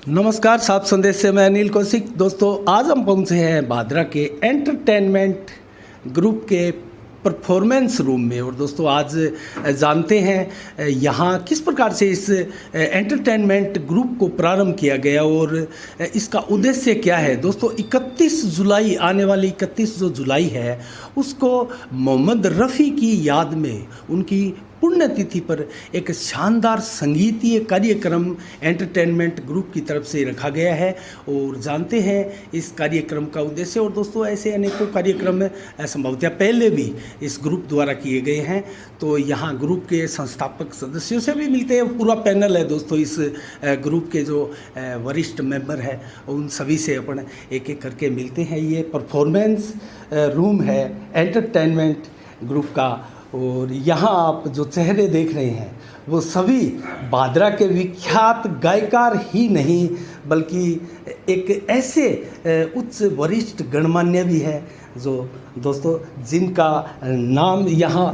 नमस्कार, साफ संदेश से मैं अनिल कौशिक। दोस्तों, आज हम पहुंचे हैं भादरा के एंटरटेनमेंट ग्रुप के परफॉर्मेंस रूम में। और दोस्तों, आज जानते हैं यहाँ किस प्रकार से इस एंटरटेनमेंट ग्रुप को प्रारंभ किया गया और इसका उद्देश्य क्या है। दोस्तों, 31 जुलाई, आने वाली 31 जो जुलाई है, उसको मोहम्मद रफ़ी की याद में, उनकी पुण्यतिथि पर एक शानदार संगीतीय कार्यक्रम एंटरटेनमेंट ग्रुप की तरफ से रखा गया है। और जानते हैं इस कार्यक्रम का उद्देश्य। और दोस्तों, ऐसे अनेकों कार्यक्रम संभवतः पहले भी इस ग्रुप द्वारा किए गए हैं। तो यहाँ ग्रुप के संस्थापक सदस्यों से भी मिलते हैं। पूरा पैनल है दोस्तों, इस ग्रुप के जो वरिष्ठ मेंबर हैं उन सभी से अपन एक एक करके मिलते हैं। ये परफॉर्मेंस रूम है एंटरटेनमेंट ग्रुप का। और यहाँ आप जो चेहरे देख रहे हैं वो सभी भादरा के विख्यात गायकार ही नहीं, बल्कि एक ऐसे उच्च वरिष्ठ गणमान्य भी है जो दोस्तों जिनका नाम यहाँ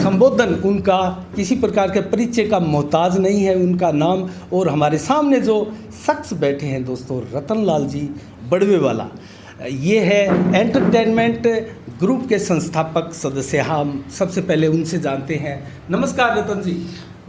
संबोधन, उनका किसी प्रकार के परिचय का मोहताज नहीं है उनका नाम। और हमारे सामने जो शख्स बैठे हैं दोस्तों, रतन लाल जी बड़वे वाला, ये है एंटरटेनमेंट ग्रुप के संस्थापक सदस्य। हम सबसे पहले उनसे जानते हैं। नमस्कार रतन जी।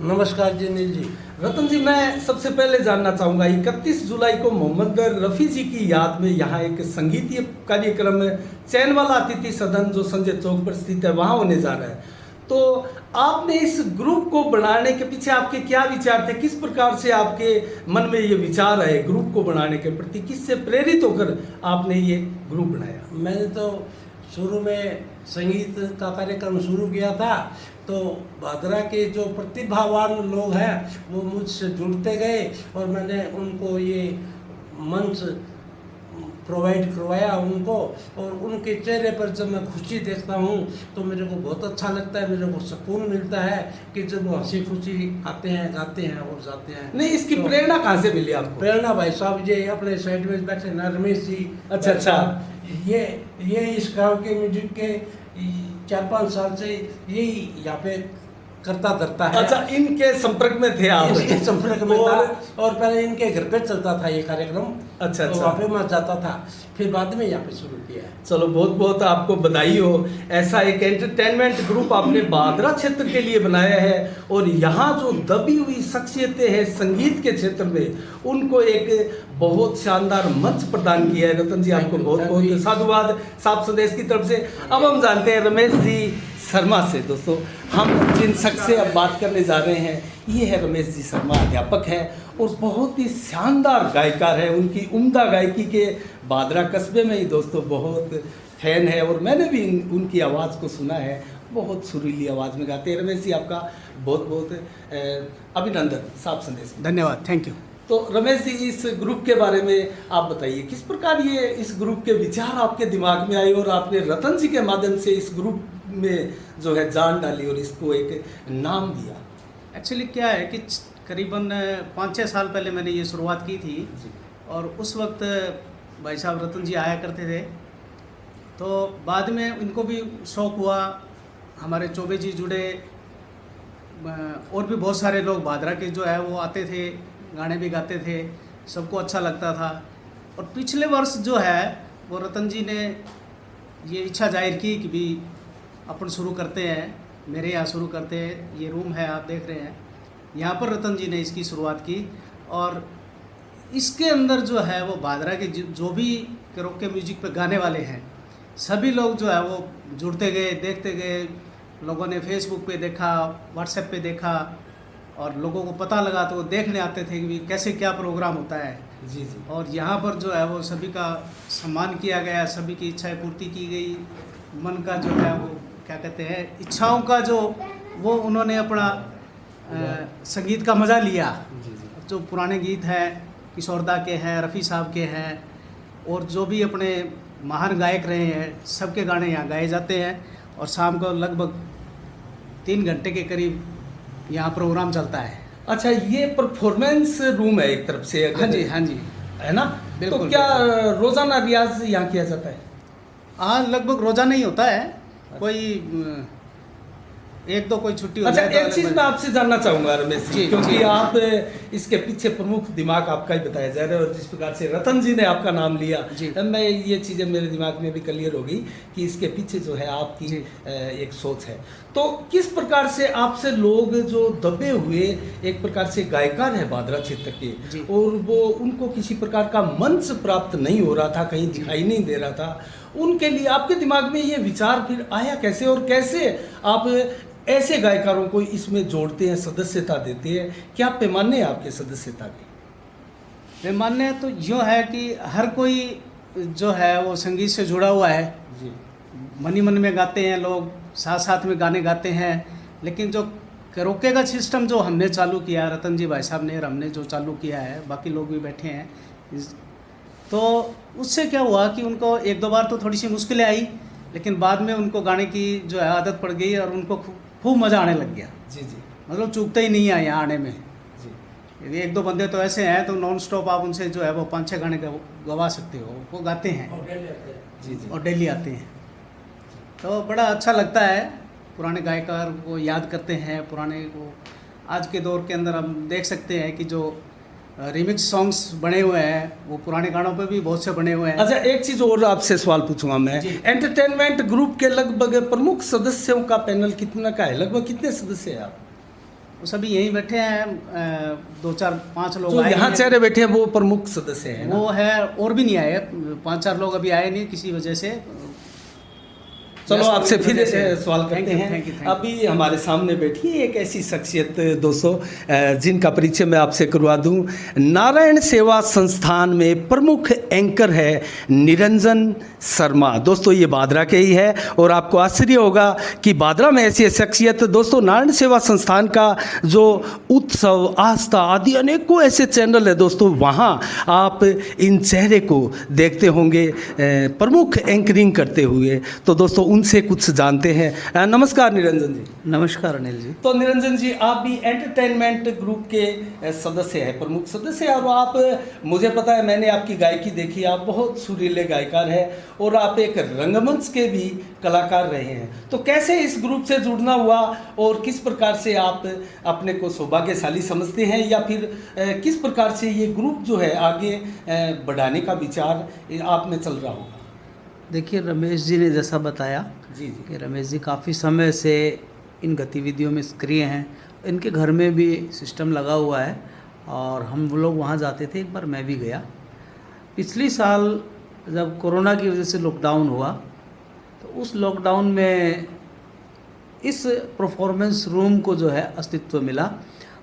नमस्कार जी नील जी। रतन जी, मैं सबसे पहले जानना चाहूँगा, 31 जुलाई को मोहम्मद रफ़ी जी की याद में यहाँ एक संगीतीय कार्यक्रम चैन वाला अतिथि सदन जो संजय चौक पर स्थित है, वहाँ होने जा रहा है। तो आपने इस ग्रुप को बनाने के पीछे आपके क्या विचार थे? किस प्रकार से आपके मन में ये विचार आए ग्रुप को बनाने के प्रति? किससे प्रेरित होकर आपने ये ग्रुप बनाया? मैंने तो शुरू में संगीत का कार्यक्रम शुरू किया था, तो भादरा के जो प्रतिभावान लोग हैं वो मुझसे जुड़ते गए और मैंने उनको ये मंच प्रोवाइड करवाया उनको। और उनके चेहरे पर जब मैं खुशी देखता हूँ तो मेरे को बहुत अच्छा लगता है, मेरे को सुकून मिलता है कि जब वो हंसी खुशी आते हैं, गाते हैं और जाते हैं। नहीं, इसकी तो प्रेरणा कहाँ से मिली आपको? प्रेरणा भाई साहब ये अपने साइड में बैठे ना रमेश जी। अच्छा। ये इस गाँव के म्यूजिक के 4-5 साल से यही यहाँ पे करता धरता है। अच्छा, इनके संपर्क में थे आप? इनके संपर्क में था और पहले इनके घर पे चलता था ये कार्यक्रम। अच्छा। तो वहाँ पे मैं जाता था, फिर बाद में यहाँ पे शुरू किया। चलो, बहुत बहुत आपको बधाई हो। ऐसा एक एंटरटेनमेंट ग्रुप आपने भादरा क्षेत्र के लिए बनाया है और यहाँ जो दबी हुई शख्सियतें हैं संगीत के क्षेत्र में, उनको एक बहुत शानदार मंच प्रदान किया है। रतन जी, आपको बहुत बहुत साधुवाद साफ संदेश की तरफ से। अब हम जानते हैं रमेश जी शर्मा से। दोस्तों, हम जिन शख्स से अब बात करने जा रहे हैं, ये है रमेश जी शर्मा। अध्यापक हैं और बहुत ही शानदार गायकार है। उनकी उम्दा गायकी के भादरा कस्बे में ही दोस्तों बहुत फैन है और मैंने भी उनकी आवाज़ को सुना है। बहुत सुरीली आवाज़ में गाते हैं। रमेश जी, आपका बहुत बहुत अभिनंदन साफ संदेश। धन्यवाद, थैंक यू। तो रमेश जी, इस ग्रुप के बारे में आप बताइए, किस प्रकार ये इस ग्रुप के विचार आपके दिमाग में आए और आपने रतन जी के माध्यम से इस ग्रुप में जो है जान डाली और इसको एक नाम दिया? एक्चुअली क्या है कि करीबन 5-6 साल पहले मैंने ये शुरुआत की थी और उस वक्त भाई साहब रतन जी आया करते थे। तो बाद में इनको भी शौक़ हुआ, हमारे चौबे जी जुड़े और भी बहुत सारे लोग भादरा के जो है वो आते थे, गाने भी गाते थे, सबको अच्छा लगता था। और पिछले वर्ष जो है वो रतन जी ने ये इच्छा जाहिर की कि भी अपन शुरू करते हैं, मेरे यहाँ शुरू करते हैं। ये रूम है, आप देख रहे हैं, यहाँ पर रतन जी ने इसकी शुरुआत की। और इसके अंदर जो है वो भादरा के जो भी कैरोके म्यूजिक पे गाने वाले हैं, सभी लोग जो है वो जुड़ते गए, देखते गए। लोगों ने फेसबुक पे देखा, व्हाट्सएप पे देखा और लोगों को पता लगा तो वो देखने आते थे कि कैसे क्या प्रोग्राम होता है। जी। और यहाँ पर जो है वो सभी का सम्मान किया गया, सभी की इच्छाएं पूर्ति की गई। मन का जो है वो क्या कहते हैं, इच्छाओं का जो वो उन्होंने अपना संगीत का मज़ा लिया। जो पुराने गीत हैं किशोरदा के हैं, रफ़ी साहब के हैं और जो भी अपने महान गायक रहे हैं, सबके गाने यहाँ गाए जाते हैं। और शाम को लगभग 3 घंटे के करीब यहाँ प्रोग्राम चलता है। अच्छा, ये परफॉर्मेंस रूम है एक तरफ से? हाँ जी, हाँ जी, है ना? बिल्कुल। तो क्या रोज़ाना रियाज यहाँ किया जाता है? हाँ, लगभग रोज़ाना ही होता है। कोई एक दो कोई छुट्टी हो अच्छा, जाए तो एक अलग चीज बात। मैं आपसे जानना चाहूंगा रमेश जी, जी, क्योंकि जी। आप इसके पीछे प्रमुख दिमाग आपका ही बताया जा रहा है, और जिस प्रकार से रतन जी ने आपका नाम लिया, जी। मैं ये चीजें मेरे दिमाग में भी क्लियर हो गई कि इसके पीछे जो है आपकी जी। एक सोच है। तो किस प्रकार से आपसे लोग जो दबे हुए एक प्रकार से गायकार है भादरा क्षेत्र के, जी। और वो उनको किसी प्रकार का मंच प्राप्त नहीं हो रहा था, कहीं दिखाई नहीं दे रहा था, उनके लिए आपके दिमाग में ये विचार फिर आया कैसे, और कैसे आप ऐसे गायकारों को इसमें जोड़ते हैं, सदस्यता देते हैं? क्या पैमाने हैं आपके सदस्यता के? पैमाने तो यूँ है कि हर कोई जो है वो संगीत से जुड़ा हुआ है, जी मन ही मन में गाते हैं लोग, साथ साथ में गाने गाते हैं। लेकिन जो कैरोके का सिस्टम जो हमने चालू किया, रतन जी भाई साहब ने और हमने जो चालू किया है, बाकी लोग भी बैठे हैं तो उससे क्या हुआ कि उनको एक दो बार तो थोड़ी सी मुश्किलें आई, लेकिन बाद में उनको गाने की जो है आदत पड़ गई और उनको खूब मज़ा आने लग गया। जी जी मतलब चूकते ही नहीं है यहाँ आने में। जी। एक दो बंदे तो ऐसे हैं तो नॉन स्टॉप आप उनसे जो है वो 5-6 गाने गवा सकते हो, वो गाते हैं जी जी। और डेली आते हैं। तो बड़ा अच्छा लगता है, पुराने गायकार को याद करते हैं, पुराने को। आज के दौर के अंदर हम देख सकते हैं कि जो रिमिक्स सॉन्ग्स बने हुए हैं वो पुराने गानों पे भी बहुत से बने हुए हैं। अच्छा, एक चीज और आपसे सवाल पूछूंगा मैं, जी। एंटरटेनमेंट ग्रुप के लगभग प्रमुख सदस्यों का पैनल कितना का है, लगभग कितने सदस्य हैं आप? वो सभी यहीं बैठे हैं, 2-4-5 लोग जो आए यहाँ हैं। चेहरे बैठे हैं वो प्रमुख सदस्य हैं ना? वो है, और भी नहीं आए, 5-4 लोग अभी आए नहीं किसी वजह से। चलो आपसे फिर वजह से। सवाल Thank करते you, हैं। thank you, thank you। अभी हमारे सामने बैठी है एक ऐसी शख्सियत दोस्तों, जिनका परिचय मैं आपसे करवा दूं। नारायण सेवा संस्थान में प्रमुख एंकर है निरंजन शर्मा। दोस्तों ये भादरा के ही है, और आपको आश्चर्य होगा कि भादरा में ऐसी शख्सियत, दोस्तों नारायण सेवा संस्थान का जो उत्सव, आस्था आदि अनेकों ऐसे चैनल है दोस्तों, वहाँ आप इन चेहरे को देखते होंगे प्रमुख एंकरिंग करते हुए। तो दोस्तों उनसे कुछ जानते हैं। नमस्कार निरंजन जी। नमस्कार अनिल जी। तो निरंजन जी, आप भी एंटरटेनमेंट ग्रुप के सदस्य हैं, प्रमुख सदस्य हैं, और आप, मुझे पता है, मैंने आपकी गायकी देखी, आप बहुत सुरीले गायकार हैं, और आप एक रंगमंच के भी कलाकार रहे हैं। तो कैसे इस ग्रुप से जुड़ना हुआ, और किस प्रकार से आप अपने को सौभाग्यशाली समझते हैं, या फिर किस प्रकार से ये ग्रुप जो है आगे बढ़ाने का विचार आप में चल रहा होगा? देखिए, रमेश जी ने जैसा बताया जी जी कि रमेश जी काफ़ी समय से इन गतिविधियों में सक्रिय हैं। इनके घर में भी सिस्टम लगा हुआ है और हम लोग वहाँ जाते थे। एक बार मैं भी गया। पिछली साल जब कोरोना की वजह से लॉकडाउन हुआ, तो उस लॉकडाउन में इस परफॉर्मेंस रूम को जो है अस्तित्व मिला,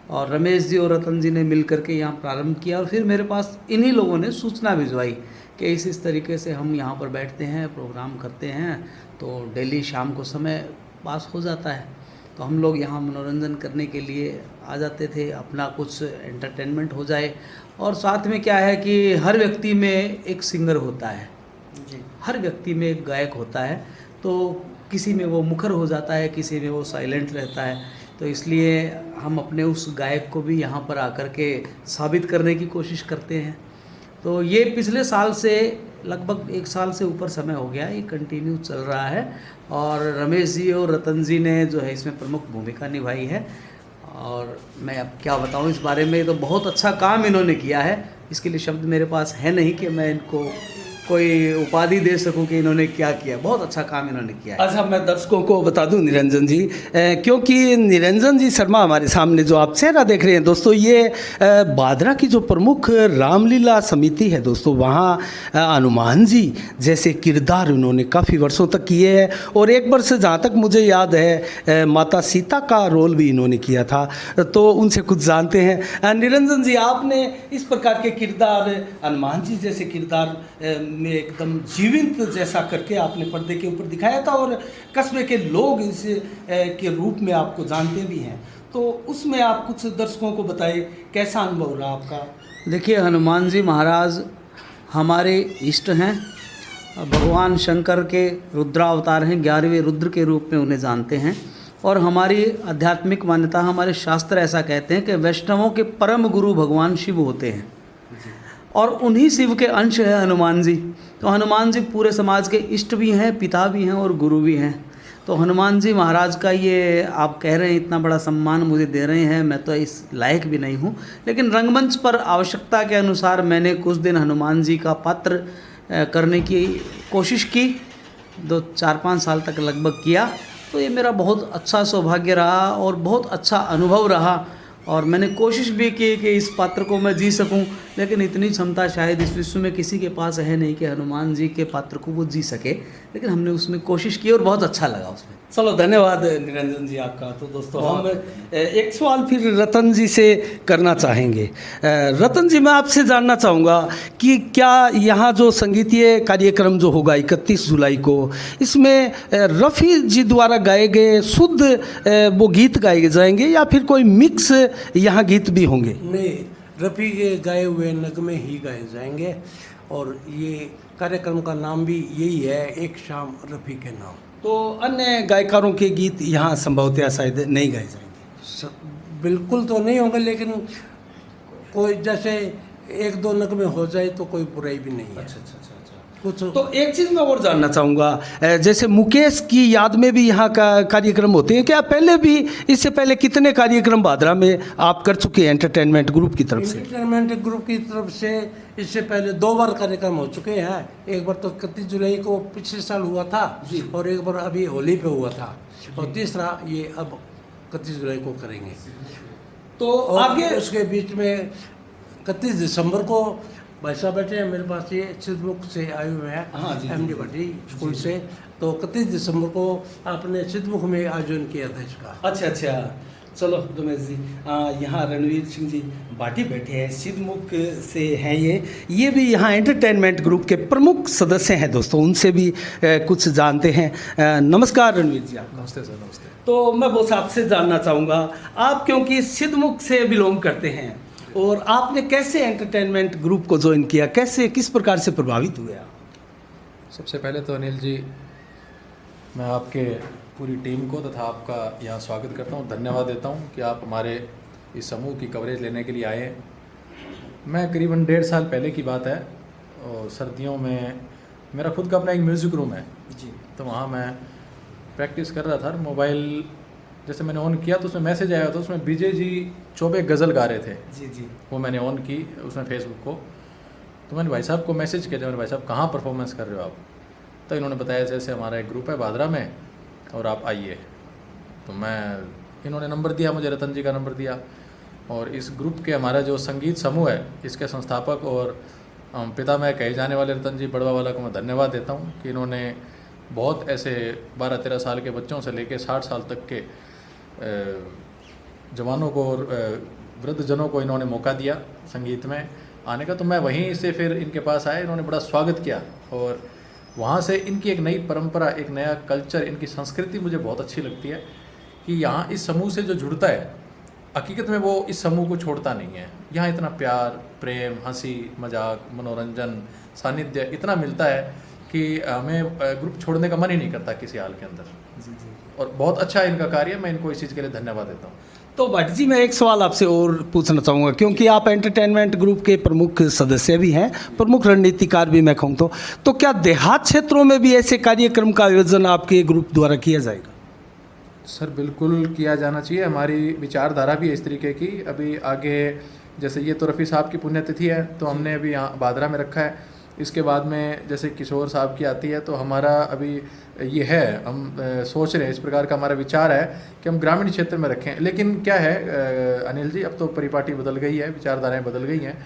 और रमेश जी और रतन जी ने मिल करके यहाँ प्रारंभ किया। और फिर मेरे पास इन्हीं लोगों ने सूचना भिजवाई कि इस तरीके से हम यहाँ पर बैठते हैं, प्रोग्राम करते हैं, तो डेली शाम को समय पास हो जाता है। तो हम लोग यहाँ मनोरंजन करने के लिए आ जाते थे, अपना कुछ एंटरटेनमेंट हो जाए। और साथ में क्या है कि हर व्यक्ति में एक सिंगर होता है, हर व्यक्ति में एक गायक होता है। तो किसी में वो मुखर हो जाता है, किसी में वो साइलेंट रहता है। तो इसलिए हम अपने उस गायक को भी यहाँ पर आकर के साबित करने की कोशिश करते हैं। तो ये पिछले साल से लगभग 1 साल से ऊपर समय हो गया, ये कंटिन्यू चल रहा है। और रमेश जी और रतन जी ने जो है इसमें प्रमुख भूमिका निभाई है। और मैं अब क्या बताऊं इस बारे में, तो बहुत अच्छा काम इन्होंने किया है। इसके लिए शब्द मेरे पास है नहीं कि मैं इनको कोई उपाधि दे सकूं कि इन्होंने क्या किया। बहुत अच्छा काम इन्होंने किया है। अच्छा, मैं दर्शकों को बता दूं निरंजन जी, क्योंकि निरंजन जी शर्मा हमारे सामने जो आप चेहरा देख रहे हैं दोस्तों, ये भादरा की जो प्रमुख रामलीला समिति है दोस्तों, वहाँ हनुमान जी जैसे किरदार उन्होंने काफ़ी वर्षों तक किए हैं। और एक वर्ष जहाँ तक मुझे याद है माता सीता का रोल भी इन्होंने किया था। तो उनसे कुछ जानते हैं। निरंजन जी, आपने इस प्रकार के किरदार, हनुमान जी जैसे किरदार में एकदम जीवंत जैसा करके आपने पर्दे के ऊपर दिखाया था, और कस्बे के लोग इस के रूप में आपको जानते भी हैं। तो उसमें आप कुछ दर्शकों को बताइए, कैसा अनुभव रहा आपका? देखिए, हनुमान जी महाराज हमारे इष्ट हैं। भगवान शंकर के रुद्रावतार हैं, 11वें रुद्र के रूप में उन्हें जानते हैं। और हमारी आध्यात्मिक मान्यता, हमारे शास्त्र ऐसा कहते हैं कि वैष्णवों के परम गुरु भगवान शिव होते हैं, और उन्हीं शिव के अंश है हनुमान जी। तो हनुमान जी पूरे समाज के इष्ट भी हैं, पिता भी हैं और गुरु भी हैं। तो हनुमान जी महाराज का ये आप कह रहे हैं इतना बड़ा सम्मान मुझे दे रहे हैं, मैं तो इस लायक भी नहीं हूँ, लेकिन रंगमंच पर आवश्यकता के अनुसार मैंने कुछ दिन हनुमान जी का पात्र करने की कोशिश की, 4-5 साल तक लगभग किया। तो ये मेरा बहुत अच्छा सौभाग्य रहा और बहुत अच्छा अनुभव रहा, और मैंने कोशिश भी की कि इस पात्र को मैं जी सकूं, लेकिन इतनी क्षमता शायद इस विश्व में किसी के पास है नहीं कि हनुमान जी के पात्र को वो जी सके, लेकिन हमने उसमें कोशिश की और बहुत अच्छा लगा उसमें। चलो धन्यवाद निरंजन जी आपका। तो दोस्तों हम एक सवाल फिर रतन जी से करना चाहेंगे। रतन जी, मैं आपसे जानना चाहूँगा कि क्या यहाँ जो संगीतीय कार्यक्रम जो होगा 31 जुलाई को, इसमें रफ़ी जी द्वारा गाए गए शुद्ध वो गीत गाए जाएंगे या फिर कोई मिक्स यहाँ गीत भी होंगे? नहीं, रफ़ी के गाए हुए नगमे ही गाए जाएंगे, और ये कार्यक्रम का नाम भी यही है, एक शाम रफ़ी के नाम। तो अन्य गायकारों के गीत यहाँ संभवतः शायद नहीं गाए जाएंगे? बिल्कुल तो नहीं होंगे, लेकिन कोई जैसे 1-2 नगमे हो जाए तो कोई बुराई भी नहीं है। अच्छा। कुछ तो एक चीज़ मैं और जानना चाहूँगा, जैसे मुकेश की याद में भी यहाँ का कार्यक्रम होते हैं क्या? पहले भी, इससे पहले कितने कार्यक्रम भादरा में आप कर चुके हैं एंटरटेनमेंट ग्रुप की तरफ से? एंटरटेनमेंट ग्रुप की तरफ से इससे पहले 2 बार कार्यक्रम हो चुके हैं। एक बार तो 31 जुलाई को पिछले साल हुआ था, और एक बार अभी होली पे हुआ था, और तीसरा ये अब 31 जुलाई को करेंगे। तो और आगे उसके बीच में 31 दिसंबर को भाई साहब बैठे हैं मेरे पास, ये सिद्धमुख से आए हुए हैं, हाँ जी, MD भट्टी स्कूल से। तो 31 दिसंबर को आपने सिद्धमुख में आयोजन किया था इसका। अच्छा। चलो रमेश जी, यहाँ रणवीर सिंह जी बाटी बैठे हैं, सिद्धमुख से हैं ये भी यहाँ एंटरटेनमेंट ग्रुप के प्रमुख सदस्य हैं दोस्तों, उनसे भी कुछ जानते हैं। नमस्कार रणवीर जी आपका। नमस्ते सर। नमस्ते। तो मैं बस आपसे जानना चाहूँगा, आप क्योंकि सिद्धमुख से बिलोंग करते हैं, और आपने कैसे एंटरटेनमेंट ग्रुप को ज्वाइन किया, कैसे किस प्रकार से प्रभावित हुए आप? सबसे पहले तो अनिल जी, मैं आपके पूरी टीम को तथा आपका यहाँ स्वागत करता हूँ, धन्यवाद देता हूँ कि आप हमारे इस समूह की कवरेज लेने के लिए आए हैं। मैं करीबन 1.5 साल पहले की बात है, और सर्दियों में मेरा खुद का अपना एक म्यूज़िक रूम है जी। तो वहाँ मैं प्रैक्टिस कर रहा था। मोबाइल जैसे मैंने ऑन किया तो उसमें मैसेज आया था, उसमें विजय जी चौबे गज़ल गा रहे थे। जी। वो मैंने ऑन की उसमें फेसबुक को, तो मैंने भाई साहब को मैसेज किया, मैंने भाई साहब कहाँ परफॉर्मेंस कर रहे हो आप? तो इन्होंने बताया जैसे हमारा एक ग्रुप है भादरा में और आप आइए। तो इन्होंने नंबर दिया मुझे, रतन जी का नंबर दिया, और इस ग्रुप के हमारा जो संगीत समूह है इसके संस्थापक और पितामह कहे जाने वाले रतन जी बड़वावाला को मैं धन्यवाद देता हूँ कि इन्होंने बहुत ऐसे 12-13 साल के बच्चों से लेकर 60 साल तक के जवानों को और वृद्धजनों को इन्होंने मौका दिया संगीत में आने का। तो मैं वहीं से फिर इनके पास आया, इन्होंने बड़ा स्वागत किया, और वहाँ से इनकी एक नई परंपरा, एक नया कल्चर, इनकी संस्कृति मुझे बहुत अच्छी लगती है कि यहाँ इस समूह से जो जुड़ता है हकीकत में वो इस समूह को छोड़ता नहीं है। यहाँ इतना प्यार, प्रेम, हंसी मजाक, मनोरंजन, सानिध्य इतना मिलता है कि हमें ग्रुप छोड़ने का मन ही नहीं करता किसी हाल के अंदर। जी। और बहुत अच्छा इनका कार्य है, मैं इनको इस चीज़ के लिए धन्यवाद देता हूँ। तो भट्ट जी, मैं एक सवाल आपसे और पूछना चाहूँगा, क्योंकि आप एंटरटेनमेंट ग्रुप के प्रमुख सदस्य भी हैं, प्रमुख रणनीतिकार भी मैं कहूँ तो क्या देहात क्षेत्रों में भी ऐसे कार्यक्रम का आयोजन आपके ग्रुप द्वारा किया जाएगा? सर बिल्कुल किया जाना चाहिए, हमारी विचारधारा भी है इस तरीके की। अभी आगे जैसे ये तो रफ़ी साहब की पुण्यतिथि है तो हमने अभी यहाँ भादरा में रखा है, इसके बाद में जैसे किशोर साहब की आती है तो हमारा अभी ये है, हम सोच रहे हैं, इस प्रकार का हमारा विचार है कि हम ग्रामीण क्षेत्र में रखें। लेकिन क्या है अनिल जी, अब तो परिपाटी बदल गई है, विचारधाराएं बदल गई हैं।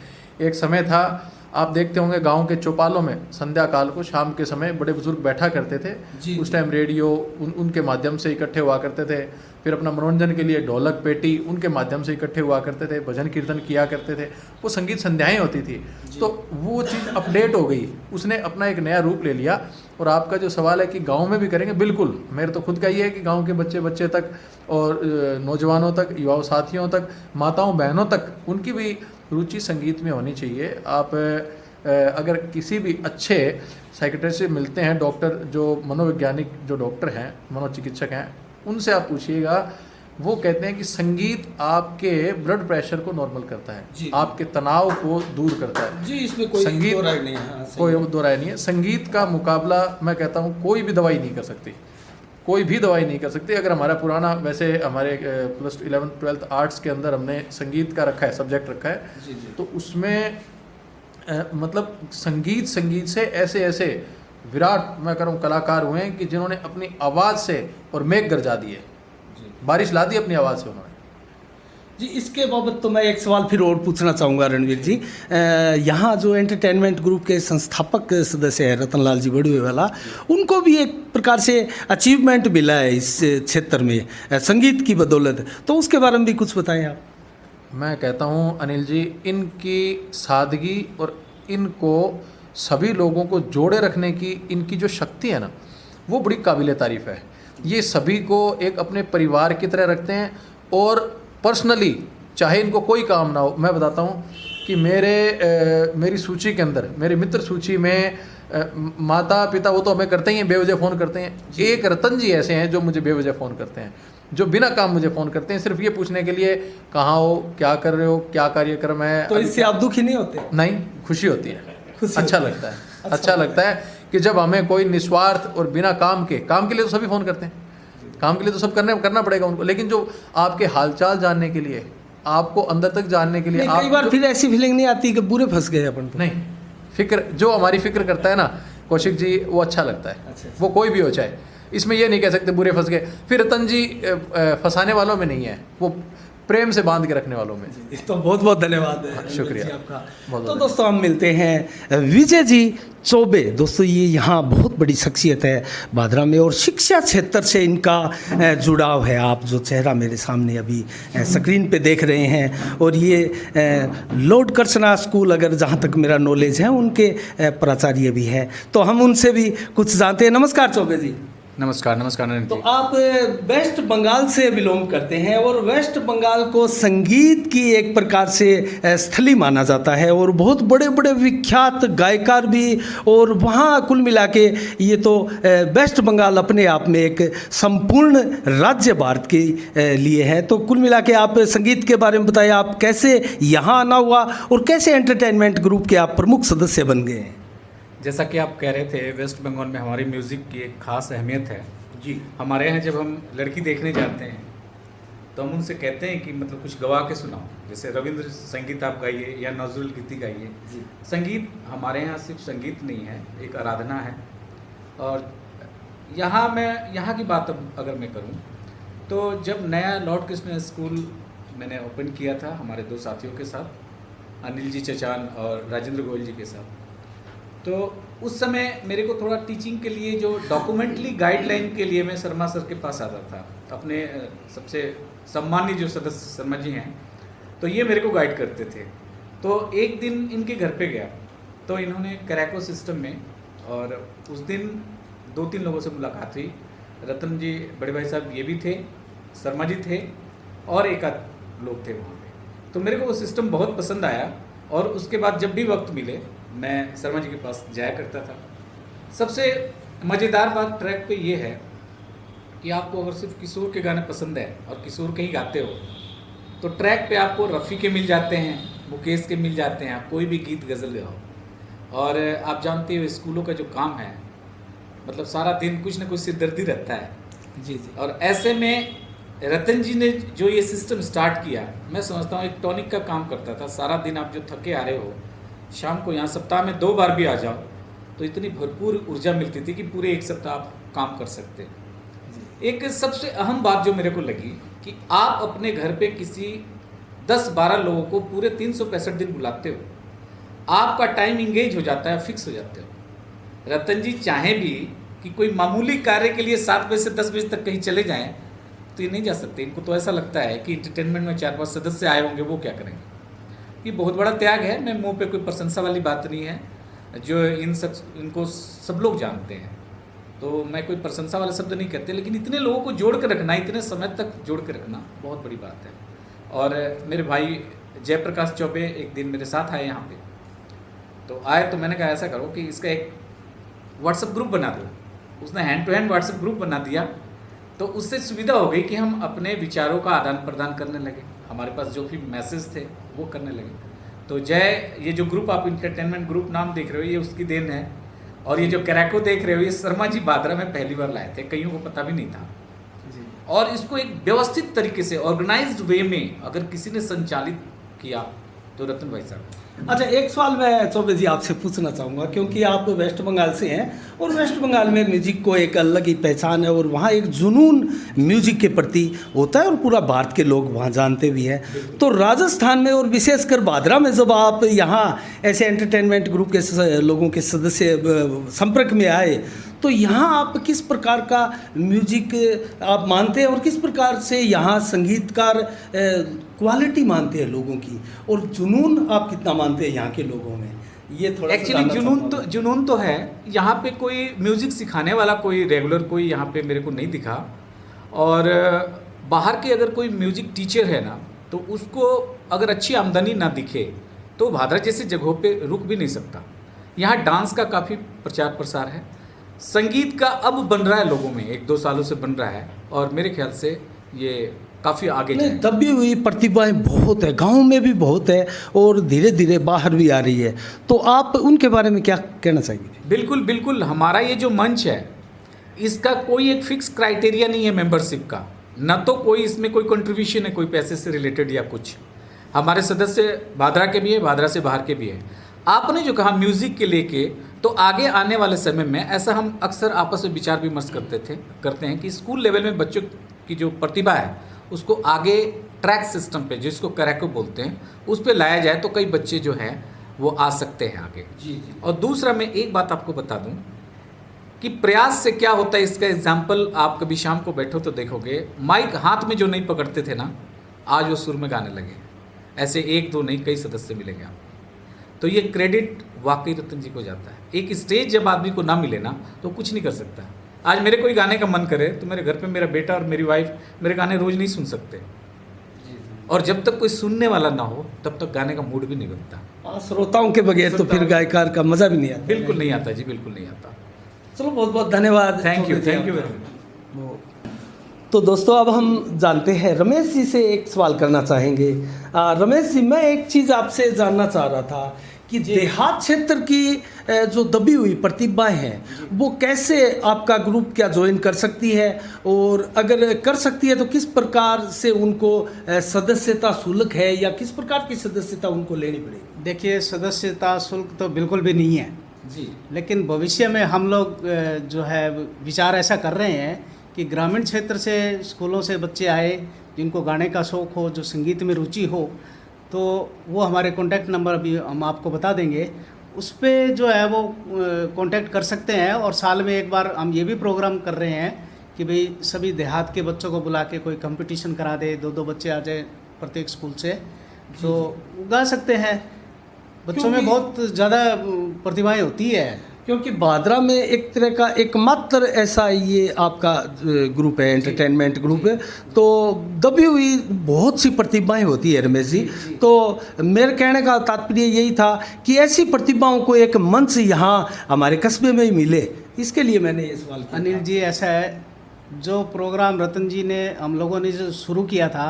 एक समय था, आप देखते होंगे गांव के चौपालों में संध्या काल को शाम के समय बड़े बुजुर्ग बैठा करते थे। उस टाइम रेडियो उनके माध्यम से इकट्ठे हुआ करते थे, फिर अपना मनोरंजन के लिए ढोलक पेटी उनके माध्यम से इकट्ठे हुआ करते थे, भजन कीर्तन किया करते थे, वो संगीत संध्याएं होती थी। तो वो चीज़ अपडेट हो गई, उसने अपना एक नया रूप ले लिया। और आपका जो सवाल है कि गाँव में भी करेंगे, बिल्कुल मेरे तो खुद का ये है कि गाँव के बच्चे तक और नौजवानों तक, युवा साथियों तक, माताओं बहनों तक उनकी भी रुचि संगीत में होनी चाहिए। आप अगर किसी भी अच्छे साइकेट्रिस्ट से मिलते हैं, डॉक्टर जो मनोवैज्ञानिक जो डॉक्टर हैं, मनोचिकित्सक हैं, उनसे आप पूछिएगा, वो कहते हैं कि संगीत आपके ब्लड प्रेशर को नॉर्मल करता है, आपके तनाव को दूर करता है। जी, इसमें कोई संगीत दो राय नहीं है। कोई दो राय नहीं है। संगीत का मुकाबला मैं कहता हूँ कोई भी दवाई नहीं कर सकती। कोई भी दवाई नहीं कर सकती। अगर हमारा पुराना, वैसे हमारे प्लस 11th 12th आर्ट्स के अंदर हमने संगीत का रखा है, सब्जेक्ट रखा है, तो उसमें मतलब संगीत से ऐसे ऐसे विराट मैं कह रहा हूँ कलाकार हुए हैं कि जिन्होंने अपनी आवाज़ से और मेघ गरजा दिए, बारिश ला दी अपनी आवाज़ से उन्होंने। जी, इसके बाबत तो मैं एक सवाल फिर और पूछना चाहूँगा रणवीर जी। यहाँ जो एंटरटेनमेंट ग्रुप के संस्थापक सदस्य हैं रतनलाल जी बड़ुएवाला, उनको भी एक प्रकार से अचीवमेंट मिला है इस क्षेत्र में संगीत की बदौलत, तो उसके बारे में भी कुछ बताएं आप। मैं कहता हूँ अनिल जी, इनकी सादगी और इनको सभी लोगों को जोड़े रखने की इनकी जो शक्ति है ना, वो बड़ी काबिल तारीफ़ है। ये सभी को एक अपने परिवार की तरह रखते हैं और पर्सनली चाहे इनको कोई काम ना हो। मैं बताता हूँ कि मेरी सूची के अंदर, मेरे मित्र सूची में माता पिता वो तो हमें करते ही हैं, बेवजह फ़ोन करते हैं। एक रतन जी ऐसे हैं जो मुझे बेवजह फ़ोन करते हैं, जो बिना काम मुझे फ़ोन करते हैं सिर्फ ये पूछने के लिए कहाँ हो, क्या कर रहे हो, क्या कार्यक्रम है। तो इससे आप दुखी नहीं होते? नहीं, खुशी होती है, अच्छा लगता है। अच्छा लगता है कि जब हमें कोई निस्वार्थ और बिना काम के लिए तो सभी फ़ोन करते हैं, काम के लिए तो सब करना पड़ेगा उनको, लेकिन जो आपके हालचाल जानने के लिए, आपको अंदर तक जानने के लिए, कई बार फिर ऐसी फीलिंग नहीं आती कि बुरे फंस गए अपन तो? नहीं, फिक्र जो हमारी फिक्र करता है ना कौशिक जी, वो अच्छा लगता है। अच्छा। वो कोई भी हो, चाहे इसमें ये नहीं कह सकते बुरे फंस गए। फिर रतन जी फंसाने वालों में नहीं है, वो प्रेम से बांध के रखने वालों में। तो बहुत बहुत धन्यवाद शुक्रिया जी आपका। बहुत तो दोस्तों हम मिलते हैं विजय जी चौबे। दोस्तों ये यहाँ बहुत बड़ी शख्सियत है भादरा में और शिक्षा क्षेत्र से इनका जुड़ाव है। आप जो चेहरा मेरे सामने अभी स्क्रीन पे देख रहे हैं, और ये लॉर्ड कर्शना स्कूल, अगर जहाँ तक मेरा नॉलेज है, उनके प्राचार्य भी हैं, तो हम उनसे भी कुछ जानते हैं। नमस्कार चौबे जी। नमस्कार नरेंद्र तो जी। आप वेस्ट बंगाल से बिलोंग करते हैं और वेस्ट बंगाल को संगीत की एक प्रकार से स्थली माना जाता है और बहुत बड़े बड़े विख्यात गायकार भी, और वहाँ कुल मिला के ये तो वेस्ट बंगाल अपने आप में एक संपूर्ण राज्य भारत के लिए है। तो कुल मिला के आप संगीत के बारे में बताइए, आप कैसे यहाँ आना हुआ और कैसे एंटरटेनमेंट ग्रुप के आप प्रमुख सदस्य बन गए हैं? जैसा कि आप कह रहे थे, वेस्ट बंगाल में हमारी म्यूज़िक की एक ख़ास अहमियत है जी। हमारे यहाँ जब हम लड़की देखने जाते हैं तो हम उनसे कहते हैं कि मतलब कुछ गवा के सुनाओ, जैसे रविंद्र संगीत आप गाइए या नजरुल गीति गाइए। संगीत हमारे यहाँ सिर्फ संगीत नहीं है, एक आराधना है। और यहाँ की बात अगर मैं करूँ तो जब नया लॉर्ड कृष्ण स्कूल मैंने ओपन किया था हमारे दो साथियों के साथ, अनिल जी चचान और राजेंद्र गोयल जी के साथ, तो उस समय मेरे को थोड़ा टीचिंग के लिए जो डॉक्यूमेंटली गाइडलाइन के लिए मैं शर्मा सर के पास आता था। अपने सबसे सम्मानित जो सदस्य शर्मा जी हैं, तो ये मेरे को गाइड करते थे। तो एक दिन इनके घर पे गया तो इन्होंने करैको सिस्टम में, और उस दिन 2-3 लोगों से मुलाकात हुई। रतन जी बड़े भाई साहब ये भी थे, शर्मा जी थे और एक आध लोग थे वहाँ पे। तो मेरे को वो सिस्टम बहुत पसंद आया और उसके बाद जब भी वक्त मिले मैं शर्मा जी के पास जाया करता था। सबसे मज़ेदार बात ट्रैक पे ये है कि आपको अगर सिर्फ किशोर के गाने पसंद है और किशोर के ही गाते हो तो ट्रैक पे आपको रफ़ी के मिल जाते हैं, मुकेश के मिल जाते हैं, आप कोई भी गीत गज़ल गाओ। और आप जानते हो स्कूलों का जो काम है, मतलब सारा दिन कुछ ना कुछ सिरदर्दी रहता है जी जी। और ऐसे में रतन जी ने जो ये सिस्टम स्टार्ट किया, मैं समझता हूँ एक टॉनिक का काम करता था। सारा दिन आप जो थके आ रहे हो, शाम को यहाँ सप्ताह में 2 बार भी आ जाओ तो इतनी भरपूर ऊर्जा मिलती थी कि पूरे एक सप्ताह आप काम कर सकते। एक सबसे अहम बात जो मेरे को लगी कि आप अपने घर पे किसी 10-12 लोगों को पूरे 365 दिन बुलाते हो, आपका टाइम इंगेज हो जाता है, फिक्स हो जाते हो। रतन जी चाहें भी कि कोई मामूली कार्य के लिए 7 बजे से 10 बजे तक कहीं चले जाएं तो ये नहीं जा सकते। इनको तो ऐसा लगता है कि इंटरटेनमेंट में 4-5 सदस्य आए होंगे, वो क्या करेंगे। ये बहुत बड़ा त्याग है। मैं मुंह पे कोई प्रशंसा वाली बात नहीं है, जो इनको सब लोग जानते हैं, तो मैं कोई प्रशंसा वाला शब्द नहीं कहते, लेकिन इतने लोगों को जोड़ कर रखना, इतने समय तक जोड़ कर रखना बहुत बड़ी बात है। और मेरे भाई जयप्रकाश चौबे एक दिन मेरे साथ आए यहाँ पे, तो आए तो मैंने कहा ऐसा करो कि इसका एक व्हाट्सएप ग्रुप बना दो। उसने hand to hand WhatsApp group बना दिया, तो उससे सुविधा हो गई कि हम अपने विचारों का आदान प्रदान करने लगे, हमारे पास जो भी मैसेज थे वो करने लगे। तो जय, ये जो ग्रुप आप इंटरटेनमेंट ग्रुप नाम देख रहे हो, ये उसकी देन है। और ये जो कैराको देख रहे हो, ये शर्मा जी भादरा में पहली बार लाए थे, कईयों को पता भी नहीं था। और इसको एक व्यवस्थित तरीके से ऑर्गेनाइज्ड वे में अगर किसी ने संचालित किया तो रतन भाई साहब। अच्छा, एक सवाल मैं चौबे जी आपसे पूछना चाहूँगा, क्योंकि आप वेस्ट बंगाल से हैं और वेस्ट बंगाल में म्यूजिक को एक अलग ही पहचान है और वहाँ एक जुनून म्यूजिक के प्रति होता है और पूरा भारत के लोग वहाँ जानते भी हैं। तो राजस्थान में और विशेषकर भादरा में जब आप यहाँ ऐसे एंटरटेनमेंट ग्रुप के लोगों के सदस्य संपर्क में आए, तो यहाँ आप किस प्रकार का म्यूजिक आप मानते हैं और किस प्रकार से यहाँ संगीतकार क्वालिटी मानते हैं लोगों की, और जुनून आप कितना मानते हैं यहाँ के लोगों में? ये थोड़ा एक्चुअली जुनून तो है। यहाँ पे कोई म्यूजिक सिखाने वाला कोई रेगुलर कोई यहाँ पे मेरे को नहीं दिखा, और बाहर के अगर कोई म्यूजिक टीचर है ना, तो उसको अगर अच्छी आमदनी ना दिखे तो भादरा जैसी जगहों पे रुक भी नहीं सकता। यहाँ डांस का काफ़ी प्रचार प्रसार है, संगीत का अब बन रहा है लोगों में, 1-2 सालों से बन रहा है, और मेरे ख्याल से ये काफ़ी आगे नहीं, दबी हुई प्रतिभाएं बहुत है, गांव में भी बहुत है और धीरे धीरे बाहर भी आ रही है, तो आप उनके बारे में क्या कहना चाहेंगे? बिल्कुल बिल्कुल, हमारा ये जो मंच है इसका कोई एक फिक्स क्राइटेरिया नहीं है मेंबरशिप का, न तो कोई इसमें कोई कंट्रीब्यूशन है कोई पैसे से रिलेटेड या कुछ। हमारे सदस्य भादरा के भी है, भादरा से बाहर के भी है। आपने जो कहा म्यूज़िक के लेके, तो आगे आने वाले समय में ऐसा हम अक्सर आपस में विचार विमर्श करते हैं कि स्कूल लेवल में बच्चों की जो प्रतिभा है उसको आगे ट्रैक सिस्टम पे, जिसको कैराको बोलते हैं, उस पे लाया जाए तो कई बच्चे जो हैं वो आ सकते हैं आगे। जी। और दूसरा मैं एक बात आपको बता दूं कि प्रयास से क्या होता है, इसका एग्जाम्पल आप कभी शाम को बैठो तो देखोगे, माइक हाथ में जो नहीं पकड़ते थे ना, आज वो सुर में गाने लगे। ऐसे 1-2 नहीं, कई सदस्य मिलेंगे आपको। तो ये क्रेडिट वाकई रतन जी को जाता है। एक स्टेज जब आदमी को ना मिले ना तो कुछ नहीं कर सकता। आज मेरे कोई गाने का मन करे तो मेरे घर पे मेरा बेटा और मेरी वाइफ मेरे गाने रोज़ नहीं सुन सकते, और जब तक कोई सुनने वाला ना हो तब तक गाने का मूड भी नहीं बनता। श्रोताओं के बगैर तो फिर गायकार का मज़ा भी नहीं आता। बिल्कुल नहीं आता जी, बिल्कुल नहीं आता। चलो, बहुत बहुत धन्यवाद। Thank you very much. तो दोस्तों, अब हम जानते हैं, रमेश जी से एक सवाल करना चाहेंगे। रमेश जी, मैं एक चीज़ आपसे जानना चाह रहा था कि देहात क्षेत्र की जो दबी हुई प्रतिभाएं हैं वो कैसे आपका ग्रुप क्या ज्वाइन कर सकती है, और अगर कर सकती है तो किस प्रकार से उनको सदस्यता शुल्क है या किस प्रकार की सदस्यता उनको लेनी पड़ेगी? देखिए, सदस्यता शुल्क तो बिल्कुल भी नहीं है जी, लेकिन भविष्य में हम लोग जो है विचार ऐसा कर रहे हैं कि ग्रामीण क्षेत्र से स्कूलों से बच्चे आए जिनको गाने का शौक़ हो, जो संगीत में रुचि हो, तो वो हमारे कॉन्टैक्ट नंबर अभी हम आपको बता देंगे, उस पर जो है वो कॉन्टैक्ट कर सकते हैं। और साल में एक बार हम ये भी प्रोग्राम कर रहे हैं कि भाई सभी देहात के बच्चों को बुला के कोई कंपटीशन करा दे, 2-2 बच्चे आ जाए प्रत्येक स्कूल से, तो गा सकते हैं। बच्चों में बहुत ज़्यादा प्रतिभाएं होती है, क्योंकि भादरा में एक तरह का एकमात्र ऐसा ये आपका ग्रुप है, एंटरटेनमेंट ग्रुप है, तो दबी हुई बहुत सी प्रतिभाएं होती है रमेश जी। तो मेरे कहने का तात्पर्य यही था कि ऐसी प्रतिभाओं को एक मंच यहाँ हमारे कस्बे में ही मिले, इसके लिए मैंने ये सवाल किया। अनिल जी, ऐसा है, जो प्रोग्राम रतन जी ने, हम लोगों ने जो शुरू किया था,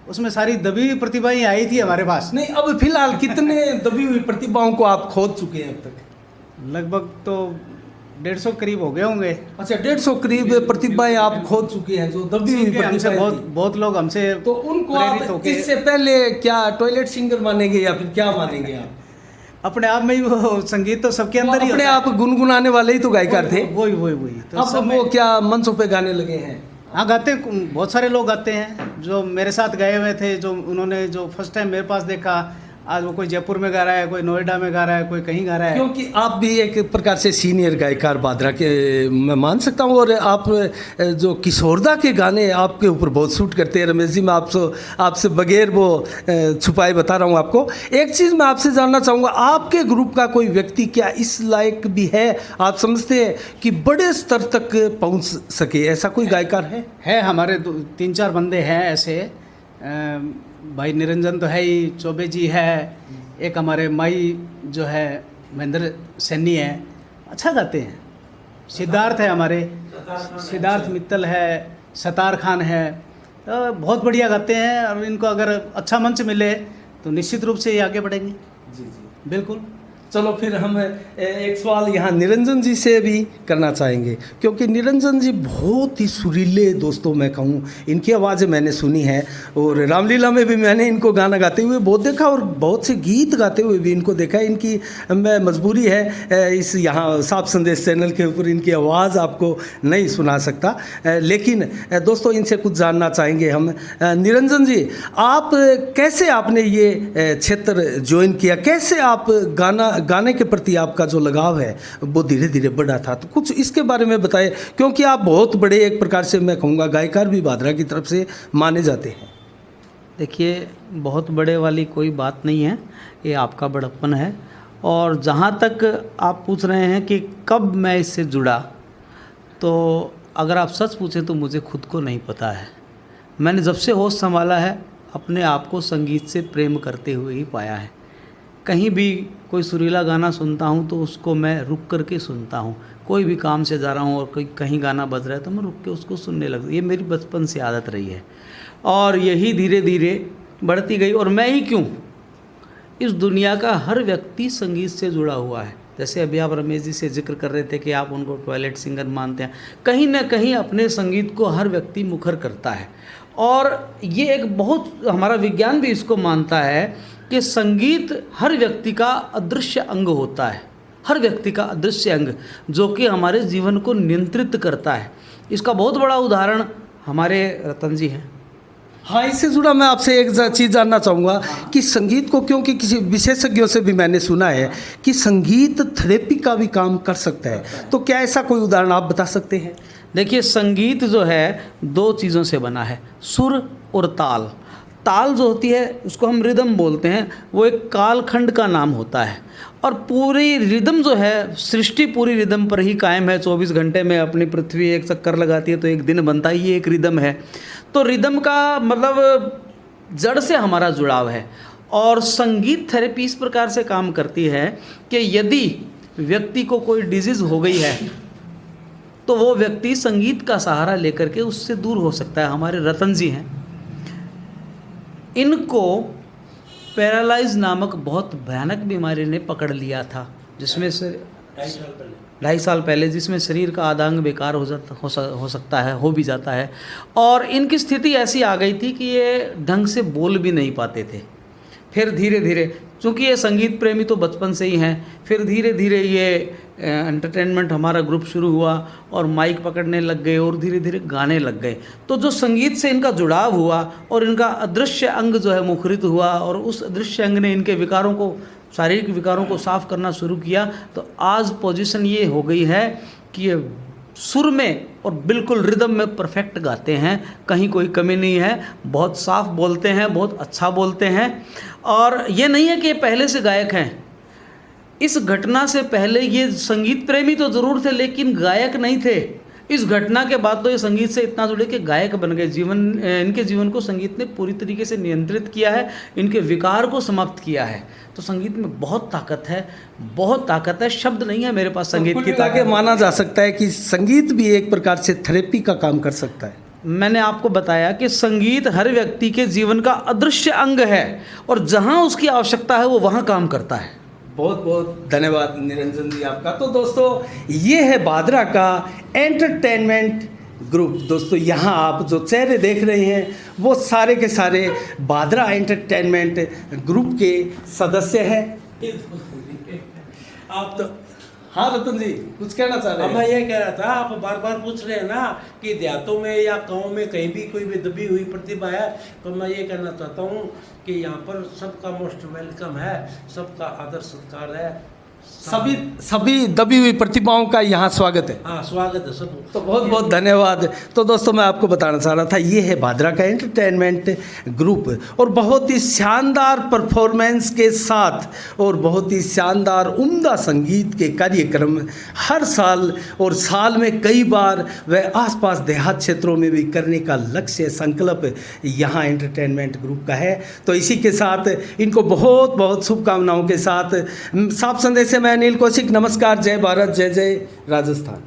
उसमें सारी दबी हुई प्रतिभाएं आई थी हमारे पास। नहीं, अब फिलहाल कितने दबी हुई प्रतिभाओं को आप खोद चुके हैं अब तक? लगभग तो 150 करीब हो गए होंगे। अच्छा, 150 करीब प्रतिभाएं आप खोद चुके हैं जो दबी हुई हमसे प्रतिभाएं थी। बहुत लोग हमसे तो उनको प्रेरित आप होके इससे पहले क्या टॉयलेट सिंगर मानेंगे या फिर क्या मानेंगे आप? अपने आप में ही वो संगीत तो सबके अंदर ही अपने होता आप गुनगुनाने वाले ही तो गायकार थे। वही तो सब अब वो क्या मंचों पे गाने लगे हैं? हाँ, गाते, बहुत सारे लोग गाते हैं जो मेरे साथ गए हुए थे, जो उन्होंने जो फर्स्ट टाइम मेरे पास देखा, आज वो कोई जयपुर में गा रहा है, कोई नोएडा में गा रहा है, कोई कहीं गा रहा है। क्योंकि आप भी एक प्रकार से सीनियर गायकार भादरा के मैं मान सकता हूँ, और आप जो किशोरदा के गाने आपके ऊपर बहुत सूट करते हैं रमेश जी। मैं आपसे बगैर वो छुपाए बता रहा हूँ आपको। एक चीज़ मैं आपसे जानना चाहूँगा, आपके ग्रुप का कोई व्यक्ति क्या इस लायक भी है, आप समझते हैं कि बड़े स्तर तक पहुँच सके, ऐसा कोई गायकार है? हमारे 3-4 बंदे हैं ऐसे। भाई निरंजन तो है ही, चौबे जी है, एक हमारे माई जो है महेंद्र सैनी है, अच्छा गाते हैं। सिद्धार्थ है हमारे, सिद्धार्थ मित्तल है, सतार खान है, तो बहुत बढ़िया गाते हैं। और इनको अगर अच्छा मंच मिले तो निश्चित रूप से ये आगे बढ़ेंगे। जी जी, बिल्कुल। चलो फिर हम एक सवाल यहाँ निरंजन जी से भी करना चाहेंगे, क्योंकि निरंजन जी बहुत ही सुरीले, दोस्तों मैं कहूँ, इनकी आवाज़ें मैंने सुनी है और रामलीला में भी मैंने इनको गाना गाते हुए बहुत देखा और बहुत से गीत गाते हुए भी इनको देखा। इनकी मैं मजबूरी है इस यहाँ साफ संदेश चैनल के ऊपर इनकी आवाज़ आपको नहीं सुना सकता, लेकिन दोस्तों इनसे कुछ जानना चाहेंगे हम। निरंजन जी, आप कैसे आपने ये क्षेत्र ज्वाइन किया, कैसे आप गाने के प्रति आपका जो लगाव है वो धीरे धीरे बढ़ा था, तो कुछ इसके बारे में बताएं, क्योंकि आप बहुत बड़े एक प्रकार से मैं कहूँगा गायकार भी भादरा की तरफ से माने जाते हैं। देखिए, बहुत बड़े वाली कोई बात नहीं है, ये आपका बड़प्पन है। और जहाँ तक आप पूछ रहे हैं कि कब मैं इससे जुड़ा, तो अगर आप सच पूछें तो मुझे खुद को नहीं पता है। मैंने जब से होश संभाला है अपने आप को संगीत से प्रेम करते हुए ही पाया है। कहीं भी कोई सुरीला गाना सुनता हूँ तो उसको मैं रुक कर के सुनता हूँ। कोई भी काम से जा रहा हूँ और कोई कहीं गाना बज रहा है तो मैं रुक के उसको सुनने लगता हूँ। ये मेरी बचपन से आदत रही है और यही धीरे धीरे बढ़ती गई। और मैं ही क्यों, इस दुनिया का हर व्यक्ति संगीत से जुड़ा हुआ है। जैसे अभी आप रमेश जी से जिक्र कर रहे थे कि आप उनको टॉयलेट सिंगर मानते हैं, कहीं ना कहीं अपने संगीत को हर व्यक्ति मुखर करता है। और ये एक बहुत, हमारा विज्ञान भी इसको मानता है कि संगीत हर व्यक्ति का अदृश्य अंग होता है, हर व्यक्ति का अदृश्य अंग, जो कि हमारे जीवन को नियंत्रित करता है। इसका बहुत बड़ा उदाहरण हमारे रतन जी हैं। हाँ, इससे जुड़ा मैं आपसे एक चीज़ जानना चाहूँगा कि संगीत को, क्योंकि किसी विशेषज्ञों से भी मैंने सुना है कि संगीत थेरेपी का भी काम कर सकता है, तो क्या ऐसा कोई उदाहरण आप बता सकते हैं? देखिए, संगीत जो है दो चीज़ों से बना है, सुर और ताल। ताल जो होती है उसको हम रिदम बोलते हैं, वो एक कालखंड का नाम होता है। और पूरी रिदम जो है, सृष्टि पूरी रिदम पर ही कायम है। 24 घंटे में अपनी पृथ्वी एक चक्कर लगाती है तो एक दिन बनता है, ये एक रिदम है। तो रिदम का मतलब जड़ से हमारा जुड़ाव है। और संगीत थेरेपी इस प्रकार से काम करती है कि यदि व्यक्ति को कोई डिजीज़ हो गई है तो वो व्यक्ति संगीत का सहारा लेकर के उससे दूर हो सकता है। हमारे रतन जी हैं, इनको पैरालाइज नामक बहुत भयानक बीमारी ने पकड़ लिया था, जिसमें से 2.5 साल पहले, जिसमें शरीर का आधा अंग बेकार हो सकता है, हो भी जाता है। और इनकी स्थिति ऐसी आ गई थी कि ये ढंग से बोल भी नहीं पाते थे। फिर धीरे धीरे, चूँकि ये संगीत प्रेमी तो बचपन से ही हैं, फिर धीरे धीरे ये एंटरटेनमेंट हमारा ग्रुप शुरू हुआ और माइक पकड़ने लग गए और धीरे धीरे गाने लग गए। तो जो संगीत से इनका जुड़ाव हुआ और इनका अदृश्य अंग जो है मुखरित हुआ, और उस अदृश्य अंग ने इनके विकारों को, शारीरिक विकारों को साफ करना शुरू किया। तो आज पोजीशन ये हो गई है कि ये सुर में और बिल्कुल रिदम में परफेक्ट गाते हैं, कहीं कोई कमी नहीं है, बहुत साफ बोलते हैं, बहुत अच्छा बोलते हैं। और ये नहीं है कि ये पहले से गायक हैं, इस घटना से पहले ये संगीत प्रेमी तो ज़रूर थे लेकिन गायक नहीं थे। इस घटना के बाद तो ये संगीत से इतना जुड़े कि गायक बन गए। इनके जीवन को संगीत ने पूरी तरीके से नियंत्रित किया है, इनके विकार को समाप्त किया है। तो संगीत में बहुत ताकत है, बहुत ताकत है, शब्द नहीं है मेरे पास संगीत की ताकत। माना जा सकता है कि संगीत भी एक प्रकार से थेरेपी का काम कर सकता है। मैंने आपको बताया कि संगीत हर व्यक्ति के जीवन का अदृश्य अंग है और जहाँ उसकी आवश्यकता है वो वहाँ काम करता है। बहुत बहुत धन्यवाद निरंजन जी आपका। तो दोस्तों, ये है भादरा का एंटरटेनमेंट ग्रुप। दोस्तों, यहाँ आप जो चेहरे देख रहे हैं वो सारे के सारे भादरा एंटरटेनमेंट ग्रुप के सदस्य हैं। आप तो, हाँ रतन जी कुछ कहना चाह रहे हैं? मैं ये कह रहा था, आप बार बार पूछ रहे हैं ना कि देहातों में या गाँव में कहीं भी कोई भी दबी हुई प्रतिभा है, तो मैं ये कहना चाहता हूँ कि यहाँ पर सबका मोस्ट वेलकम है, सबका आदर सत्कार है, सभी दबी हुई प्रतिभाओं का यहाँ स्वागत है। हाँ, स्वागत है सब। तो बहुत बहुत धन्यवाद। तो दोस्तों, मैं आपको बताना चाह रहा था, ये है भादरा का एंटरटेनमेंट ग्रुप और बहुत ही शानदार परफॉर्मेंस के साथ और बहुत ही शानदार उम्दा संगीत के कार्यक्रम हर साल और साल में कई बार वह आसपास देहात क्षेत्रों में भी करने का लक्ष्य संकल्प यहाँ एंटरटेनमेंट ग्रुप का है। तो इसी के साथ इनको बहुत बहुत शुभकामनाओं के साथ साफ संदेश से मैं अनिल कौशिक, नमस्कार, जय भारत, जय जय राजस्थान।